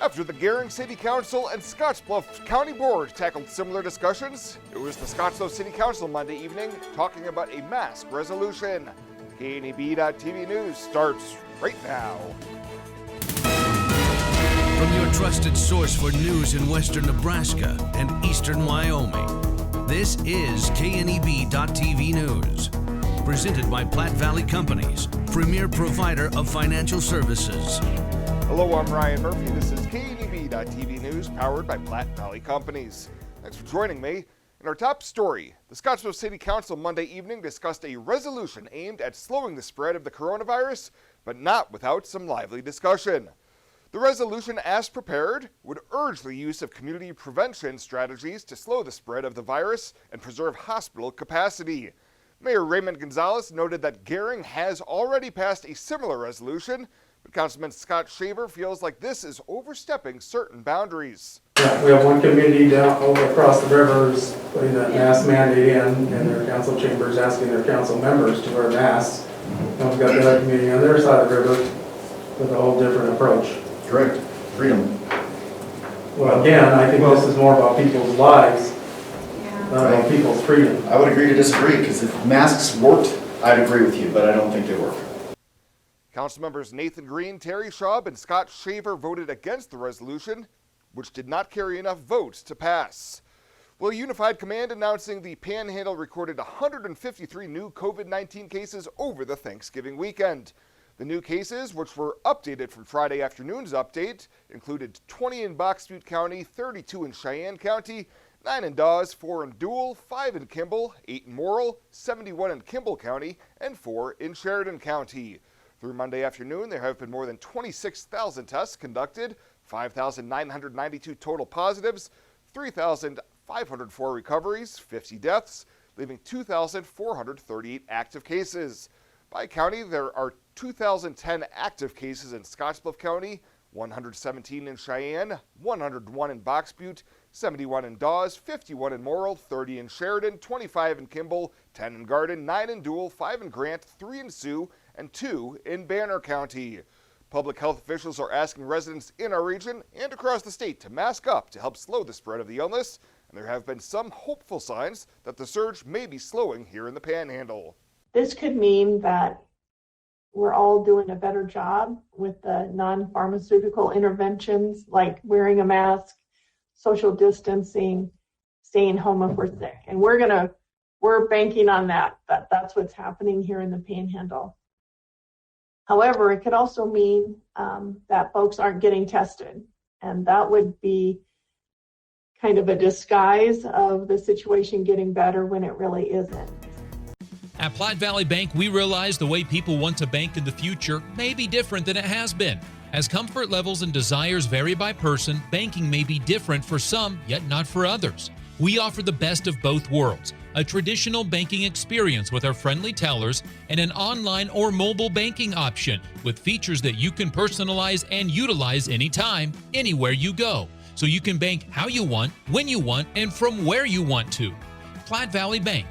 After the Gering City Council and Scottsbluff County Board tackled similar discussions, it was the Scottsbluff City Council Monday evening talking about a mask resolution. KNEB.TV News starts right now. From your trusted source for news in western Nebraska and eastern Wyoming, this is KNEB.TV News. Presented by Platte Valley Companies, premier provider of financial services. Hello, I'm Ryan Murphy. This is KNEB.TV News, powered by Platte Valley Companies. Thanks for joining me. In our top story, the Scottsbluff City Council Monday evening discussed a resolution aimed at slowing the spread of the coronavirus, but not without some lively discussion. The resolution, as prepared, would urge the use of community prevention strategies to slow the spread of the virus and preserve hospital capacity. Mayor Raymond Gonzalez noted that Gering has already passed a similar resolution, but Councilman Scott Shaver feels like this is overstepping certain boundaries. Yeah, we have one community down over across the rivers putting that mask mandate in their council chambers, asking their council members to wear masks. And we've got the other community on their side of the river with a whole different approach. Correct. Freedom. Well, again, I think this is more about people's lives, not about people's freedom. I would agree to disagree, because if masks worked, I'd agree with you, but I don't think they work. Councilmembers Nathan Green, Terry Schaub, and Scott Shaver voted against the resolution, which did not carry enough votes to pass. Well, Unified Command announcing the Panhandle recorded 153 new COVID-19 cases over the Thanksgiving weekend. The new cases, which were updated from Friday afternoon's update, included 20 in Box Butte County, 32 in Cheyenne County, 9 in Dawes, 4 in Dual, 5 in Kimball, 8 in Morrill, 71 in Kimball County, and 4 in Sheridan County. Through Monday afternoon, there have been more than 26,000 tests conducted, 5,992 total positives, 3,504 recoveries, 50 deaths, leaving 2,438 active cases. By county, there are 2,010 active cases in Scottsbluff County, 117 in Cheyenne, 101 in Box Butte, 71 in Dawes, 51 in Morrill, 30 in Sheridan, 25 in Kimball, 10 in Garden, 9 in Dual, 5 in Grant, 3 in Sioux, and 2 in Banner County. Public health officials are asking residents in our region and across the state to mask up to help slow the spread of the illness, and there have been some hopeful signs that the surge may be slowing here in the Panhandle. This could mean that we're all doing a better job with the non-pharmaceutical interventions like wearing a mask, social distancing, staying home if we're sick. And we're banking on that's what's happening here in the Panhandle. However, it could also mean that folks aren't getting tested, and that would be kind of a disguise of the situation getting better when it really isn't. At Platte Valley Bank, we realize the way people want to bank in the future may be different than it has been. As comfort levels and desires vary by person, banking may be different for some, yet not for others. We offer the best of both worlds, a traditional banking experience with our friendly tellers and an online or mobile banking option with features that you can personalize and utilize anytime, anywhere you go. So you can bank how you want, when you want, and from where you want to. Platte Valley Bank.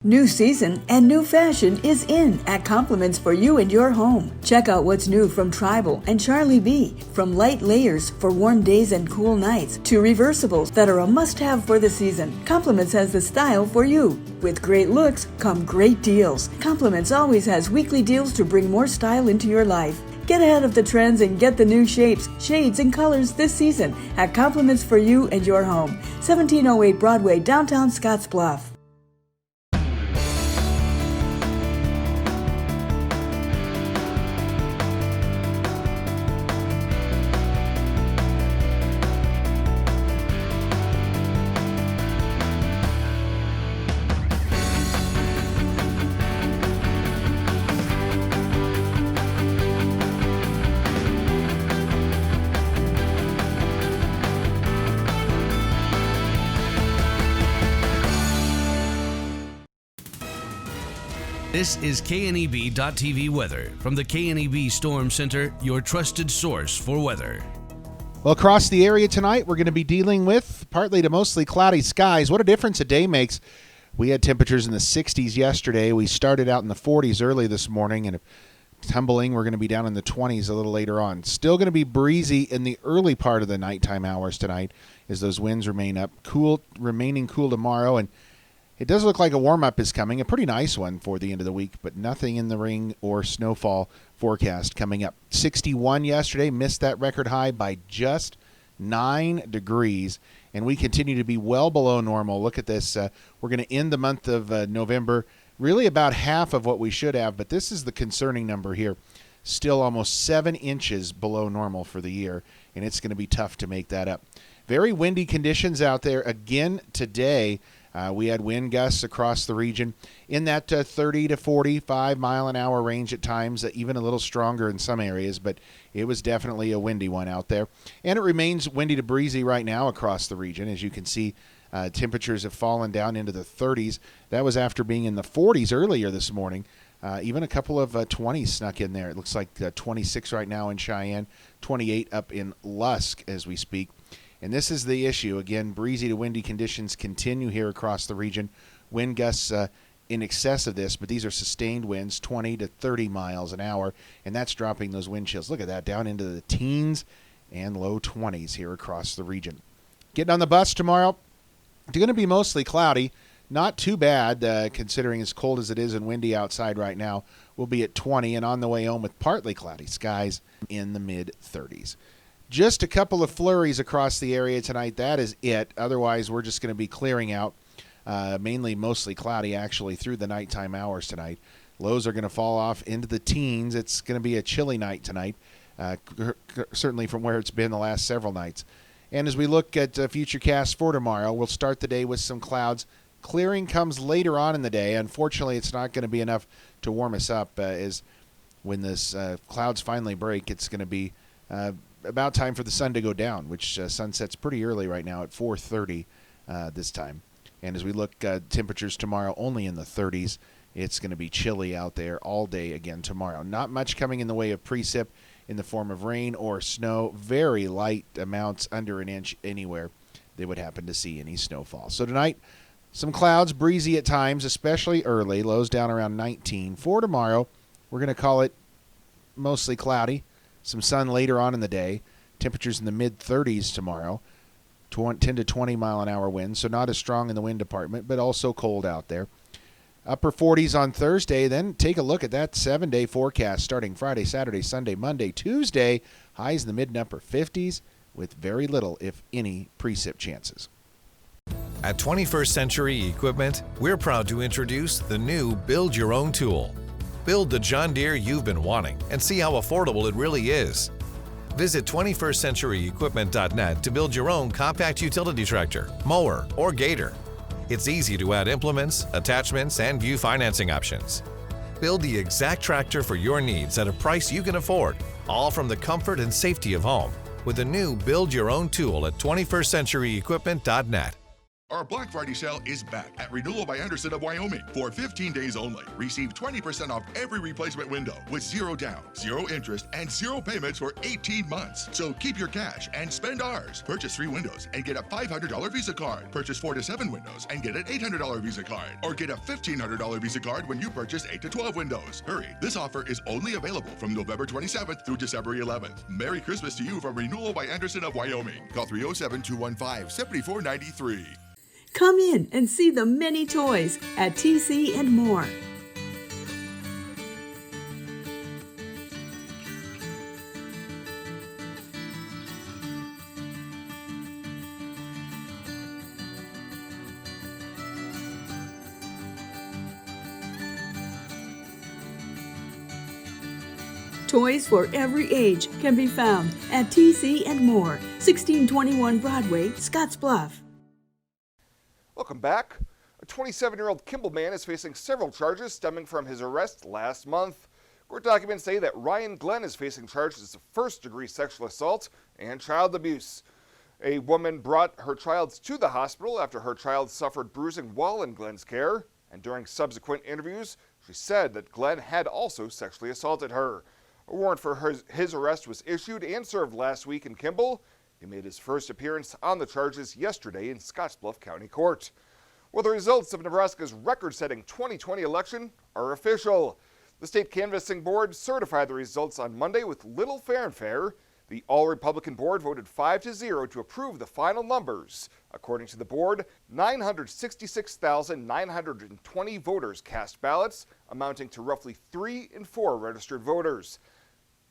New season and new fashion is in at Compliments for you and your home. Check out what's new from Tribal and Charlie B. From light layers for warm days and cool nights to reversibles that are a must-have for the season. Compliments has the style for you. With great looks come great deals. Compliments always has weekly deals to bring more style into your life. Get ahead of the trends and get the new shapes, shades, and colors this season at Compliments for you and your home. 1708 Broadway, downtown Scottsbluff. This is KNEB.TV weather from the KNEB Storm Center, your trusted source for weather. Well, across the area tonight, we're going to be dealing with partly to mostly cloudy skies. What a difference a day makes. We had temperatures in the 60s yesterday. We started out in the 40s early this morning and tumbling. We're going to be down in the 20s a little later on. Still going to be breezy in the early part of the nighttime hours tonight as those winds remain up. Remaining cool tomorrow, and it does look like a warm-up is coming, a pretty nice one for the end of the week, but nothing in the rain or snowfall forecast coming up. 61 yesterday, missed that record high by just 9 degrees, and we continue to be well below normal. Look at this. We're going to end the month of November really about half of what we should have, but this is the concerning number here. Still almost 7 inches below normal for the year, and it's going to be tough to make that up. Very windy conditions out there again today. We had wind gusts across the region in that 30 to 45 mile an hour range at times, even a little stronger in some areas, but it was definitely a windy one out there. And it remains windy to breezy right now across the region. As you can see, temperatures have fallen down into the 30s. That was after being in the 40s earlier this morning. Even a couple of 20s snuck in there. It looks like 26 right now in Cheyenne, 28 up in Lusk as we speak. And this is the issue. Again, breezy to windy conditions continue here across the region. Wind gusts in excess of this, but these are sustained winds, 20 to 30 miles an hour, and that's dropping those wind chills. Look at that, down into the teens and low 20s here across the region. Getting on the bus tomorrow, it's going to be mostly cloudy. Not too bad, considering as cold as it is and windy outside right now. We'll be at 20 and on the way home with partly cloudy skies in the mid-30s. Just a couple of flurries across the area tonight. That is it. Otherwise, we're just going to be clearing out, mainly mostly cloudy, actually, through the nighttime hours tonight. Lows are going to fall off into the teens. It's going to be a chilly night tonight, certainly from where it's been the last several nights. And as we look at Futurecast for tomorrow, we'll start the day with some clouds. Clearing comes later on in the day. Unfortunately, it's not going to be enough to warm us up, as when this clouds finally break, it's going to be about time for the sun to go down, which sunsets pretty early right now at 4:30 this time. And as we look temperatures tomorrow only in the 30s, it's going to be chilly out there all day again tomorrow. Not much coming in the way of precip in the form of rain or snow. Very light amounts, under an inch anywhere they would happen to see any snowfall. So tonight, some clouds, breezy at times, especially early. Lows down around 19. For tomorrow, we're going to call it mostly cloudy. Some sun later on in the day. Temperatures in the mid-30s tomorrow. 10 to 20 mile an hour winds, so not as strong in the wind department, but also cold out there. Upper 40s on Thursday. Then take a look at that 7-day forecast starting Friday, Saturday, Sunday, Monday, Tuesday. Highs in the mid and upper 50s with very little, if any, precip chances. At 21st Century Equipment, we're proud to introduce the new Build Your Own tool. Build the John Deere you've been wanting and see how affordable it really is. Visit 21stcenturyequipment.net to build your own compact utility tractor, mower, or gator. It's easy to add implements, attachments, and view financing options. Build the exact tractor for your needs at a price you can afford, all from the comfort and safety of home, with the new Build Your Own tool at 21stcenturyequipment.net. Our Black Friday sale is back at Renewal by Anderson of Wyoming for 15 days only. Receive 20% off every replacement window with 0 down, 0 interest, and 0 payments for 18 months. So keep your cash and spend ours. Purchase 3 windows and get a $500 Visa card. Purchase 4 to 7 windows and get an $800 Visa card. Or get a $1,500 Visa card when you purchase 8 to 12 windows. Hurry, this offer is only available from November 27th through December 11th. Merry Christmas to you from Renewal by Anderson of Wyoming. Call 307-215-7493. Come in and see the many toys at TC and More. Toys for every age can be found at TC and More, 1621 Broadway, Scottsbluff. Welcome back. A 27-year-old Kimball man is facing several charges stemming from his arrest last month. Court documents say that Ryan Glenn is facing charges of first-degree sexual assault and child abuse. A woman brought her child to the hospital after her child suffered bruising while in Glenn's care, and during subsequent interviews, she said that Glenn had also sexually assaulted her. A warrant for his arrest was issued and served last week in Kimball. He made his first appearance on the charges yesterday in Scottsbluff County Court. Well, the results of Nebraska's record-setting 2020 election are official. The state canvassing board certified the results on Monday with little fanfare. The all-Republican board voted 5-0 to approve the final numbers. According to the board, 966,920 voters cast ballots, amounting to roughly 3 in 4 registered voters.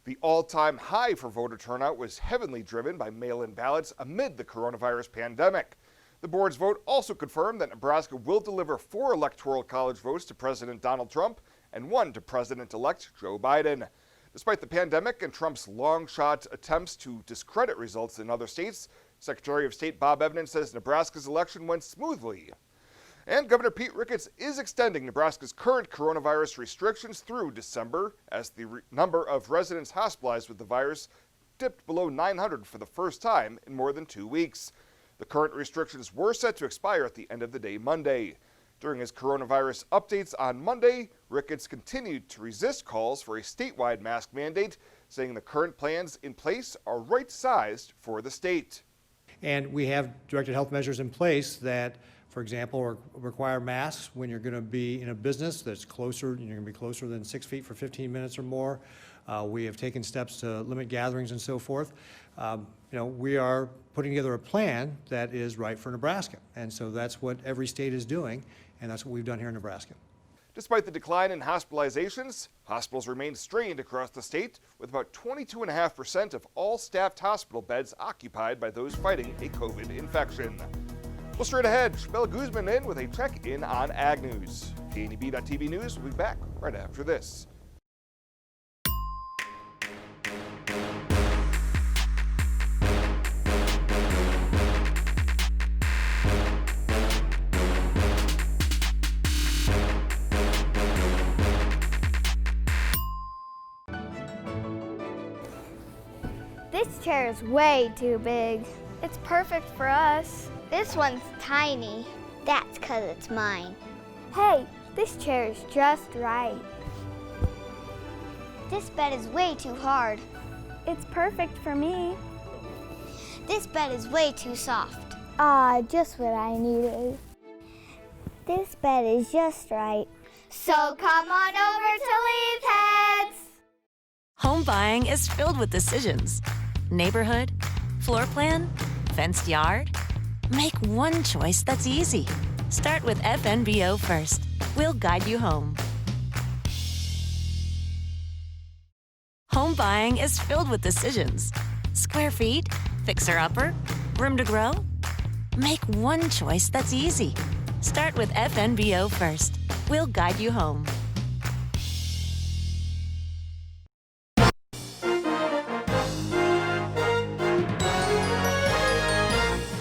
The all-time high for voter turnout was heavily driven by mail-in ballots amid the coronavirus pandemic. The board's vote also confirmed that Nebraska will deliver 4 electoral college votes to President Donald Trump and 1 to President-elect Joe Biden. Despite the pandemic and Trump's long-shot attempts to discredit results in other states, Secretary of State Bob Evans says Nebraska's election went smoothly. And Governor Pete Ricketts is extending Nebraska's current coronavirus restrictions through December as the number of residents hospitalized with the virus dipped below 900 for the first time in more than 2 weeks. The current restrictions were set to expire at the end of the day Monday. During his coronavirus updates on Monday, Ricketts continued to resist calls for a statewide mask mandate, saying the current plans in place are right-sized for the state. And we have directed health measures in place that, for example, require masks when you're going to be in a business that's closer, you're going to be closer than 6 feet for 15 minutes or more. We have taken steps to limit gatherings and so forth. We are putting together a plan that is right for Nebraska. And so that's what every state is doing, and that's what we've done here in Nebraska. Despite the decline in hospitalizations, hospitals remain strained across the state, with about 22.5% of all staffed hospital beds occupied by those fighting a COVID infection. Well, straight ahead, Chabella Guzman in with a check-in on Ag News. KNEB.TV News will be back right after this. This chair is way too big. It's perfect for us. This one's tiny. That's 'cause it's mine. Hey, this chair is just right. This bed is way too hard. It's perfect for me. This bed is way too soft. Just what I needed. This bed is just right. So come on over to Leave Heads. Home buying is filled with decisions. Neighborhood, floor plan, fenced yard. Make one choice that's easy. Start with FNBO first. We'll guide you home. Home buying is filled with decisions. Square feet, fixer-upper, room to grow. Make one choice that's easy. Start with FNBO first. We'll guide you home.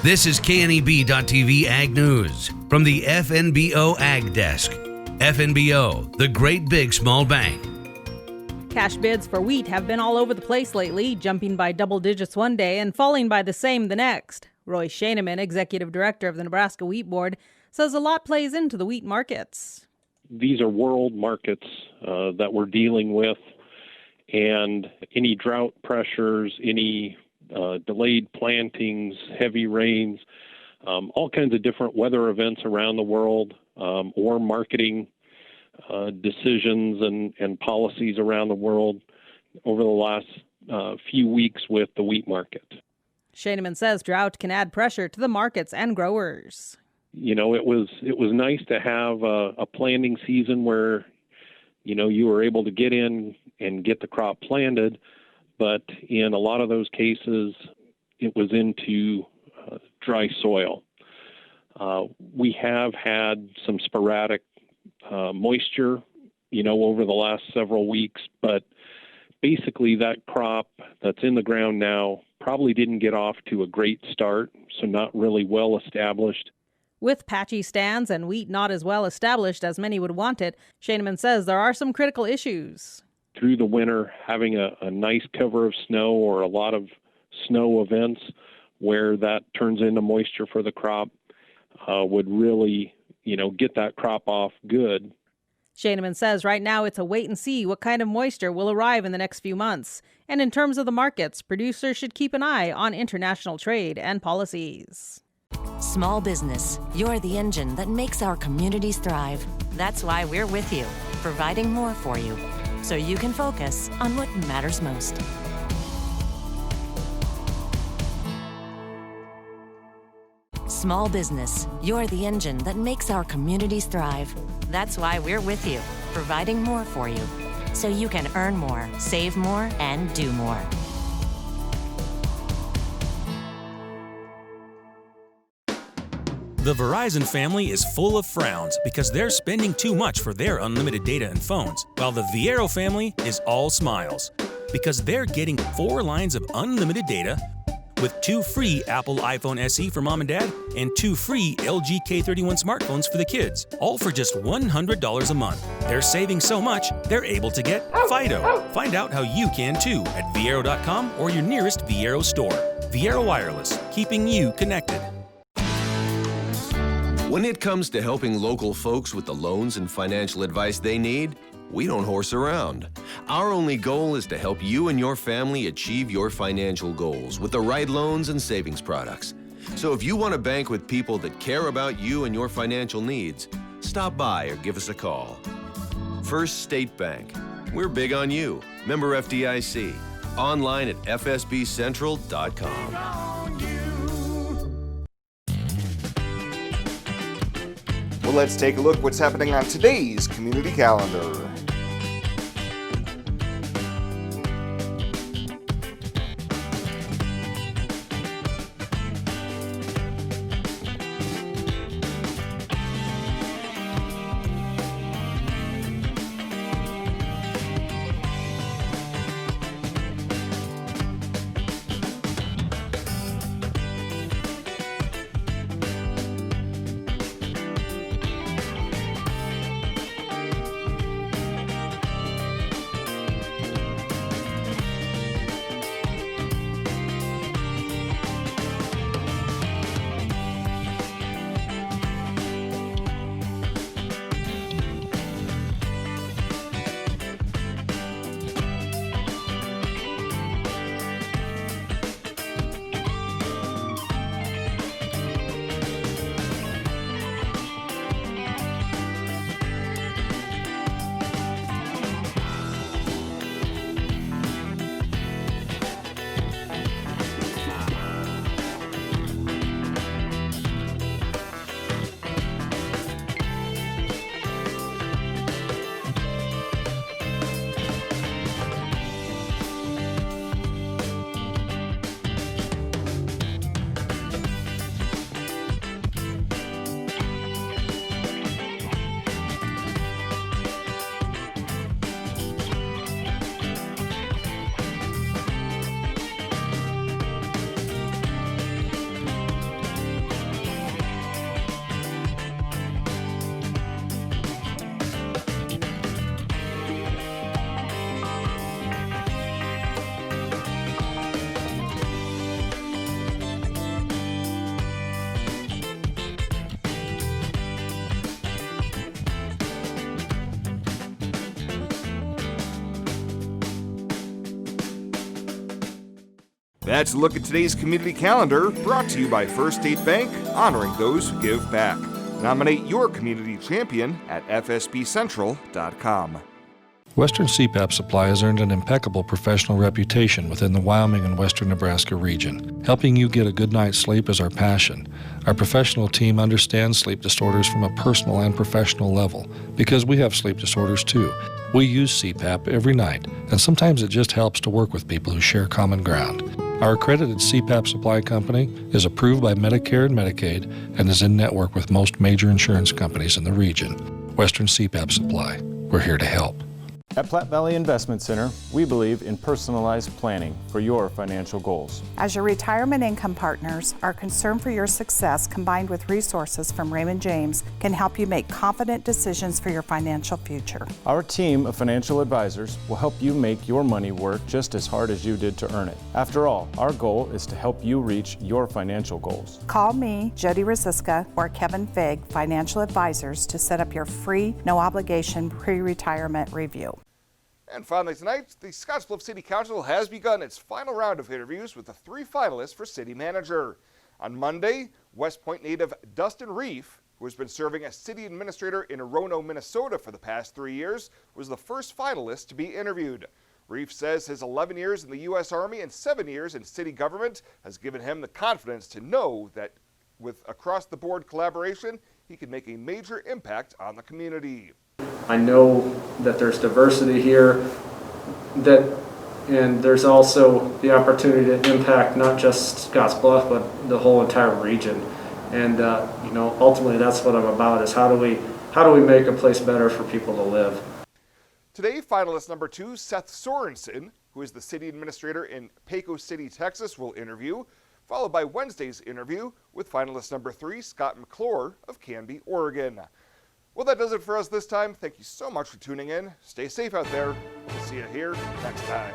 This is KNEB.TV Ag News from the FNBO Ag Desk. FNBO, the great big small bank. Cash bids for wheat have been all over the place lately, jumping by double digits one day and falling by the same the next. Roy Schoeneman, executive director of the Nebraska Wheat Board, says a lot plays into the wheat markets. These are world markets that we're dealing with, and any drought pressures, any delayed plantings, heavy rains, all kinds of different weather events around the world, or marketing decisions and policies around the world over the last few weeks with the wheat market. Schoeneman says drought can add pressure to the markets and growers. You know, it was nice to have a planting season where, you were able to get in and get the crop planted, but in a lot of those cases, it was into dry soil. We have had some sporadic moisture, over the last several weeks, but basically that crop that's in the ground now probably didn't get off to a great start, so not really well established. With patchy stands and wheat not as well established as many would want it, Schoeneman says there are some critical issues. Through the winter, having a nice cover of snow or a lot of snow events where that turns into moisture for the crop would really, get that crop off good. Schoeneman says right now it's a wait and see what kind of moisture will arrive in the next few months. And in terms of the markets, producers should keep an eye on international trade and policies. Small business, you're the engine that makes our communities thrive. That's why we're with you, providing more for you, so you can focus on what matters most. Small business, you're the engine that makes our communities thrive. That's why we're with you, providing more for you, so you can earn more, save more, and do more. The Verizon family is full of frowns because they're spending too much for their unlimited data and phones, while the Viero family is all smiles because they're getting 4 lines of unlimited data with 2 free Apple iPhone SE for mom and dad and 2 free LG K31 smartphones for the kids, all for just $100 a month. They're saving so much, they're able to get Fido. Find out how you can too at Viero.com or your nearest Viero store. Viero Wireless, keeping you connected. When it comes to helping local folks with the loans and financial advice they need, we don't horse around. Our only goal is to help you and your family achieve your financial goals with the right loans and savings products. So if you want to bank with people that care about you and your financial needs, stop by or give us a call. First State Bank. We're big on you. Member FDIC. Online at fsbcentral.com. Well, let's take a look what's happening on today's community calendar. That's a look at today's community calendar, brought to you by First State Bank, honoring those who give back. Nominate your community champion at fsbcentral.com. Western CPAP Supply has earned an impeccable professional reputation within the Wyoming and Western Nebraska region. Helping you get a good night's sleep is our passion. Our professional team understands sleep disorders from a personal and professional level, because we have sleep disorders too. We use CPAP every night, and sometimes it just helps to work with people who share common ground. Our accredited CPAP supply company is approved by Medicare and Medicaid and is in network with most major insurance companies in the region. Western CPAP Supply. We're here to help. At Platte Valley Investment Center, we believe in personalized planning for your financial goals. As your retirement income partners, our concern for your success combined with resources from Raymond James can help you make confident decisions for your financial future. Our team of financial advisors will help you make your money work just as hard as you did to earn it. After all, our goal is to help you reach your financial goals. Call me, Jody Rosiska, or Kevin Fig, Financial Advisors, to set up your free, no-obligation pre-retirement review. And finally tonight, the Scottsbluff City Council has begun its final round of interviews with the 3 finalists for City Manager. On Monday, West Point native Dustin Reef, who has been serving as city administrator in Roanoke, Minnesota for the past 3 years, was the first finalist to be interviewed. Reif says his 11 years in the U.S. Army and 7 years in city government has given him the confidence to know that with across-the-board collaboration, he can make a major impact on the community. I know that there's diversity here, and there's also the opportunity to impact not just Scottsbluff, but the whole entire region. And ultimately, that's what I'm about: is how do we make a place better for people to live. Today, finalist number 2, Seth Sorensen, who is the city administrator in Pecos City, Texas, will interview, followed by Wednesday's interview with finalist number 3, Scott McClure of Canby, Oregon. Well, that does it for us this time. Thank you so much for tuning in. Stay safe out there. We'll see you here next time.